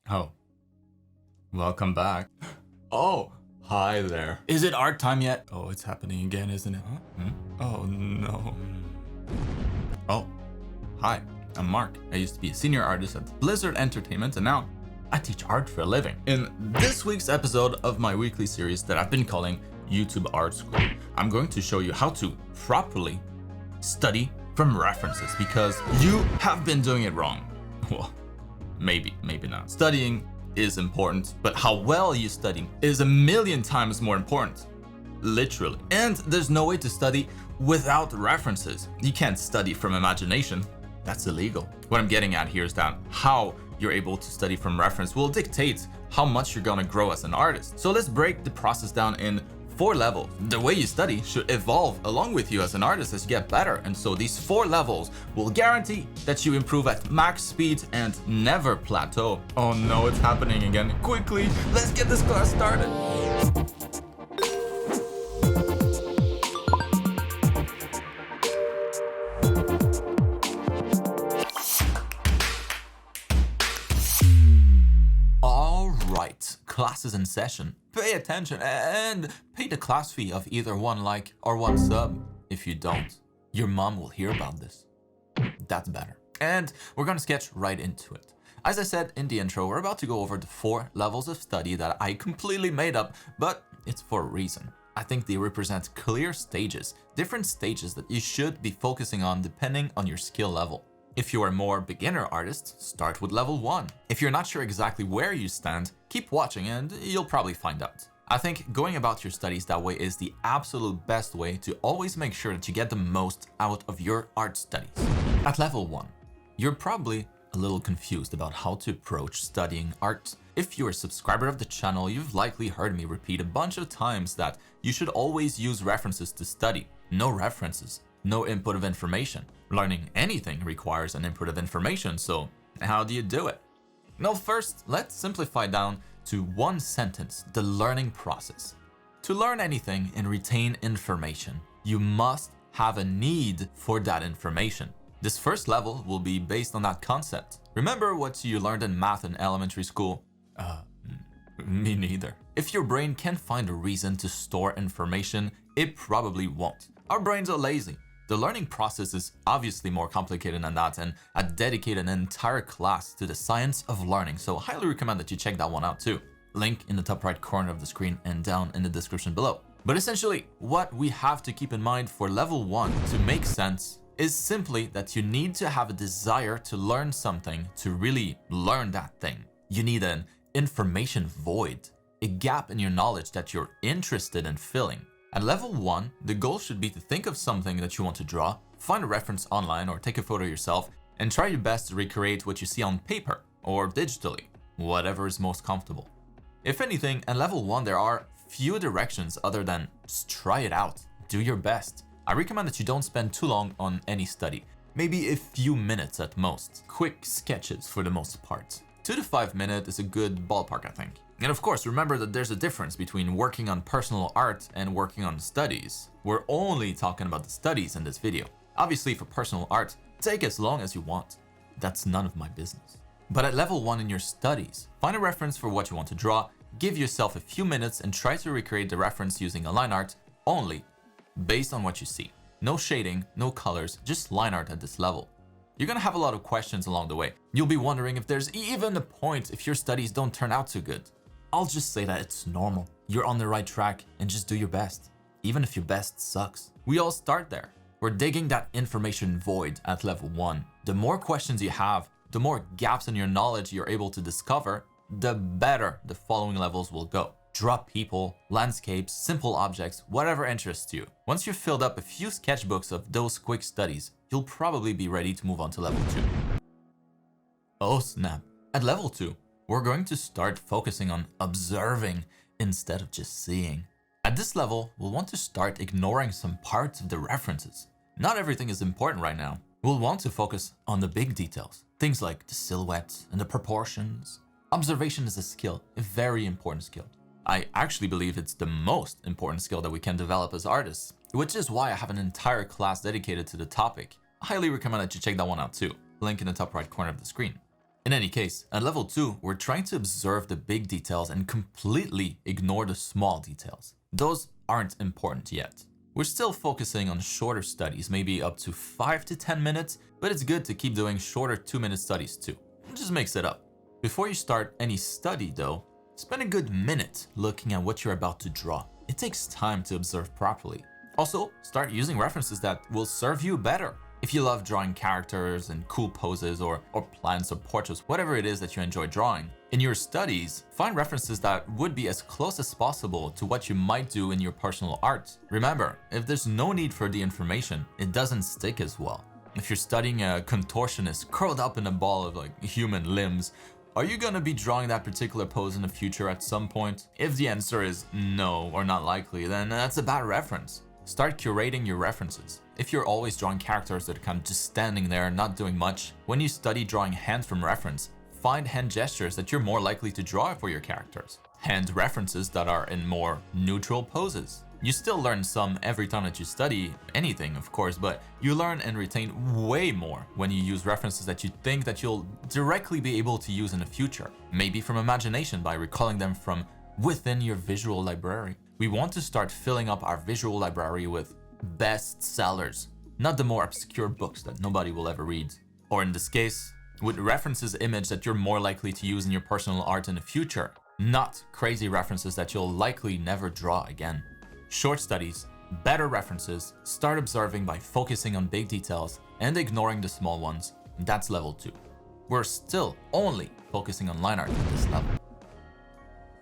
Oh, welcome back. Oh, hi there. Is it art time yet? Oh, it's happening again, isn't it? Oh, no. Oh, hi, I'm Marc. I used to be a senior artist at Blizzard Entertainment, and now I teach art for a living. In this week's episode of my weekly series that I've been calling YouTube Art School, I'm going to show you how to properly study from references, because you have been doing it wrong. Well, maybe not. Studying is important, but how well you study is a million times more important. Literally. And there's no way to study without references. You can't study from imagination. That's illegal. What I'm getting at here is that how you're able to study from reference will dictate how much you're gonna grow as an artist. So let's break the process down in 4 levels. The way you study should evolve along with you as an artist as you get better. And so these 4 levels will guarantee that you improve at max speed and never plateau. Oh no, it's happening again. Quickly, let's get this class started. Alright, class is in session. Pay attention and pay the class fee of either 1 like or 1 sub. If you don't, your mom will hear about this. That's better. And we're gonna sketch right into it. As I said in the intro, we're about to go over the 4 levels of study that I completely made up, but it's for a reason. I think they represent clear stages, different stages that you should be focusing on depending on your skill level. If you are a more beginner artist, start with level 1. If you're not sure exactly where you stand, keep watching and you'll probably find out. I think going about your studies that way is the absolute best way to always make sure that you get the most out of your art studies. At level 1, you're probably a little confused about how to approach studying art. If you're a subscriber of the channel, you've likely heard me repeat a bunch of times that you should always use references to study. No references, no input of information. Learning anything requires an input of information, so how do you do it? Now first, let's simplify down to 1 sentence, the learning process. To learn anything and retain information, you must have a need for that information. This first level will be based on that concept. Remember what you learned in math in elementary school? Me neither. If your brain can't find a reason to store information, it probably won't. Our brains are lazy. The learning process is obviously more complicated than that, and I dedicate an entire class to the science of learning, so I highly recommend that you check that one out too. Link in the top right corner of the screen and down in the description below. But essentially, what we have to keep in mind for level 1 to make sense is simply that you need to have a desire to learn something to really learn that thing. You need an information void, a gap in your knowledge that you're interested in filling. At level 1, the goal should be to think of something that you want to draw, find a reference online or take a photo yourself, and try your best to recreate what you see on paper or digitally, whatever is most comfortable. If anything, at level 1 there are few directions other than just try it out, do your best. I recommend that you don't spend too long on any study, maybe a few minutes at most. Quick sketches for the most part. 2 to 5 minutes is a good ballpark, I think. And of course, remember that there's a difference between working on personal art and working on studies. We're only talking about the studies in this video. Obviously, for personal art, take as long as you want. That's none of my business. But at level 1 in your studies, find a reference for what you want to draw, give yourself a few minutes and try to recreate the reference using a line art only based on what you see. No shading, no colors, just line art at this level. You're gonna have a lot of questions along the way. You'll be wondering if there's even a point if your studies don't turn out too good. I'll just say that it's normal. You're on the right track and just do your best, even if your best sucks. We all start there. We're digging that information void at level 1. The more questions you have, the more gaps in your knowledge you're able to discover, the better the following levels will go. Draw people, landscapes, simple objects, whatever interests you. Once you've filled up a few sketchbooks of those quick studies, you'll probably be ready to move on to level 2. Oh snap. At level 2, we're going to start focusing on observing instead of just seeing. At this level, we'll want to start ignoring some parts of the references. Not everything is important right now. We'll want to focus on the big details, things like the silhouettes and the proportions. Observation is a skill, a very important skill. I actually believe it's the most important skill that we can develop as artists, which is why I have an entire class dedicated to the topic. I highly recommend that you check that one out too. Link in the top right corner of the screen. In any case, at level 2, we're trying to observe the big details and completely ignore the small details. Those aren't important yet. We're still focusing on shorter studies, maybe up to 5 to 10 minutes, but it's good to keep doing shorter 2-minute studies too. Just mix it up. Before you start any study though, spend a good minute looking at what you're about to draw. It takes time to observe properly. Also, start using references that will serve you better. If you love drawing characters and cool poses or plants or portraits, whatever it is that you enjoy drawing, in your studies, find references that would be as close as possible to what you might do in your personal art. Remember, if there's no need for the information, it doesn't stick as well. If you're studying a contortionist curled up in a ball of human limbs, are you gonna be drawing that particular pose in the future at some point? If the answer is no or not likely, then that's a bad reference. Start curating your references. If you're always drawing characters that are kind of just standing there, not doing much, when you study drawing hands from reference, find hand gestures that you're more likely to draw for your characters. Hand references that are in more neutral poses. You still learn some every time that you study anything, of course, but you learn and retain way more when you use references that you think that you'll directly be able to use in the future. Maybe from imagination by recalling them from within your visual library. We want to start filling up our visual library with bestsellers, not the more obscure books that nobody will ever read. Or in this case, with references image that you're more likely to use in your personal art in the future, not crazy references that you'll likely never draw again. Short studies, better references, start observing by focusing on big details and ignoring the small ones. That's level 2. We're still only focusing on line art at this level.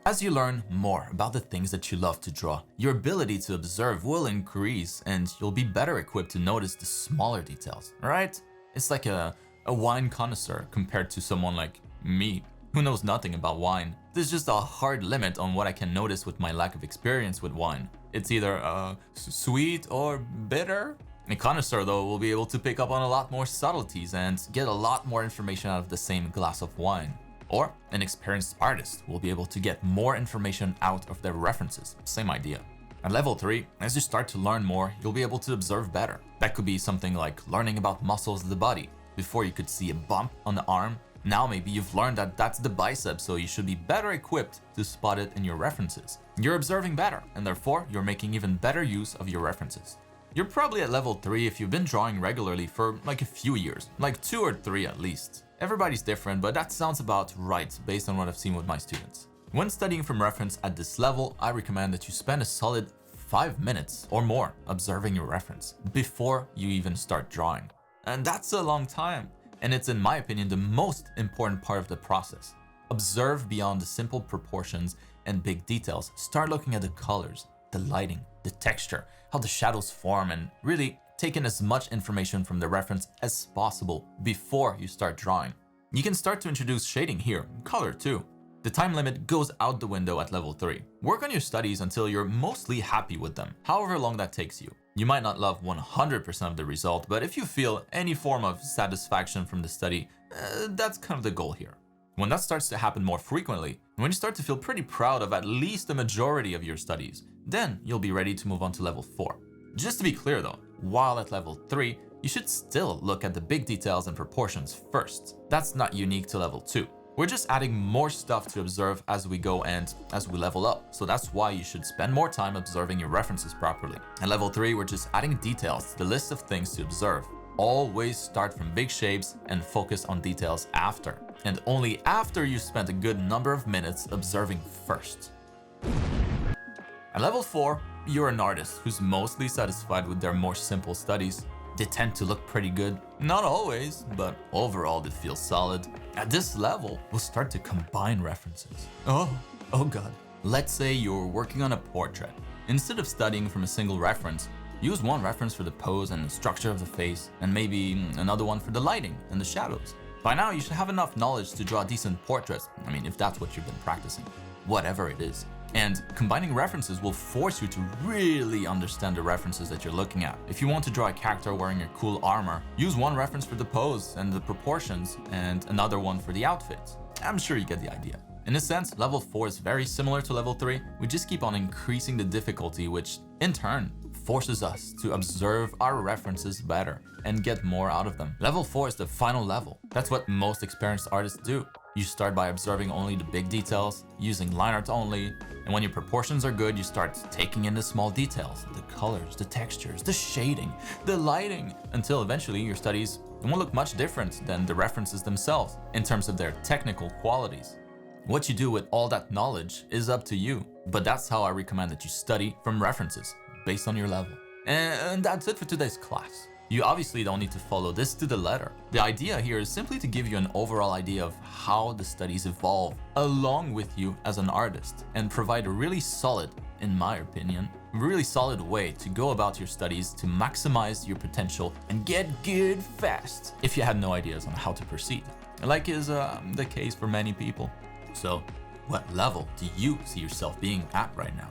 As you learn more about the things that you love to draw, your ability to observe will increase and you'll be better equipped to notice the smaller details, right? It's like a wine connoisseur compared to someone like me, who knows nothing about wine. There's just a hard limit on what I can notice with my lack of experience with wine. It's either sweet or bitter. A connoisseur though will be able to pick up on a lot more subtleties and get a lot more information out of the same glass of wine. Or an experienced artist will be able to get more information out of their references. Same idea. At level 3, as you start to learn more, you'll be able to observe better. That could be something like learning about muscles of the body. Before you could see a bump on the arm, now maybe you've learned that that's the bicep, so you should be better equipped to spot it in your references. You're observing better, and therefore you're making even better use of your references. You're probably at level 3 if you've been drawing regularly for like a few years, like 2 or 3 at least. Everybody's different, but that sounds about right based on what I've seen with my students. When studying from reference at this level, I recommend that you spend a solid 5 minutes or more observing your reference before you even start drawing. And that's a long time. And it's, in my opinion, the most important part of the process. Observe beyond the simple proportions and big details. Start looking at the colors, the lighting, the texture, how the shadows form, and really take in as much information from the reference as possible before you start drawing. You can start to introduce shading here, color too. The time limit goes out the window at level 3. Work on your studies until you're mostly happy with them, however long that takes you. You might not love 100% of the result, but if you feel any form of satisfaction from the study, that's kind of the goal here. When that starts to happen more frequently, when you start to feel pretty proud of at least the majority of your studies, then you'll be ready to move on to level 4. Just to be clear though, while at level 3, you should still look at the big details and proportions first. That's not unique to level 2. We're just adding more stuff to observe as we go and as we level up, so that's why you should spend more time observing your references properly. At level 3, we're just adding details to the list of things to observe. Always start from big shapes and focus on details after, and only after you spent a good number of minutes observing first. At level 4, you're an artist who's mostly satisfied with their more simple studies. They tend to look pretty good. Not always, but overall they feel solid. At this level, we'll start to combine references. Oh god. Let's say you're working on a portrait. Instead of studying from a single reference, use one reference for the pose and the structure of the face, and maybe another one for the lighting and the shadows. By now, you should have enough knowledge to draw decent portraits. I mean, if that's what you've been practicing, whatever it is. And combining references will force you to really understand the references that you're looking at. If you want to draw a character wearing a cool armor, use one reference for the pose and the proportions and another one for the outfit. I'm sure you get the idea. In a sense, level 4 is very similar to level 3. We just keep on increasing the difficulty, which in turn forces us to observe our references better and get more out of them. Level 4 is the final level. That's what most experienced artists do. You start by observing only the big details, using line art only, and when your proportions are good, you start taking in the small details, the colors, the textures, the shading, the lighting, until eventually your studies won't look much different than the references themselves in terms of their technical qualities. What you do with all that knowledge is up to you, but that's how I recommend that you study from references based on your level. And that's it for today's class. You obviously don't need to follow this to the letter. The idea here is simply to give you an overall idea of how the studies evolve along with you as an artist and provide a really solid, in my opinion, really solid way to go about your studies to maximize your potential and get good fast if you had no ideas on how to proceed, like is the case for many people. So, what level do you see yourself being at right now?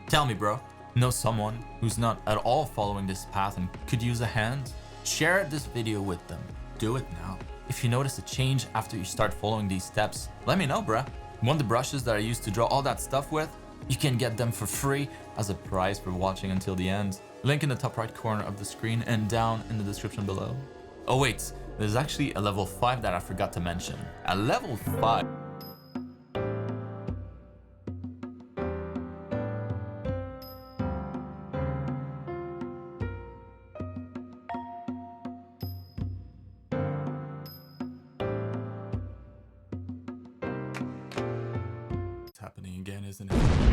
Tell me, bro. Know someone who's not at all following this path and could use a hand? Share this video with them. Do it now. If you notice a change after you start following these steps, let me know, bruh. Want the brushes that I used to draw all that stuff with? You can get them for free as a prize for watching until the end. Link in the top right corner of the screen and down in the description below. Oh wait, there's actually a level 5 that I forgot to mention. At level 5, it's happening again, isn't it?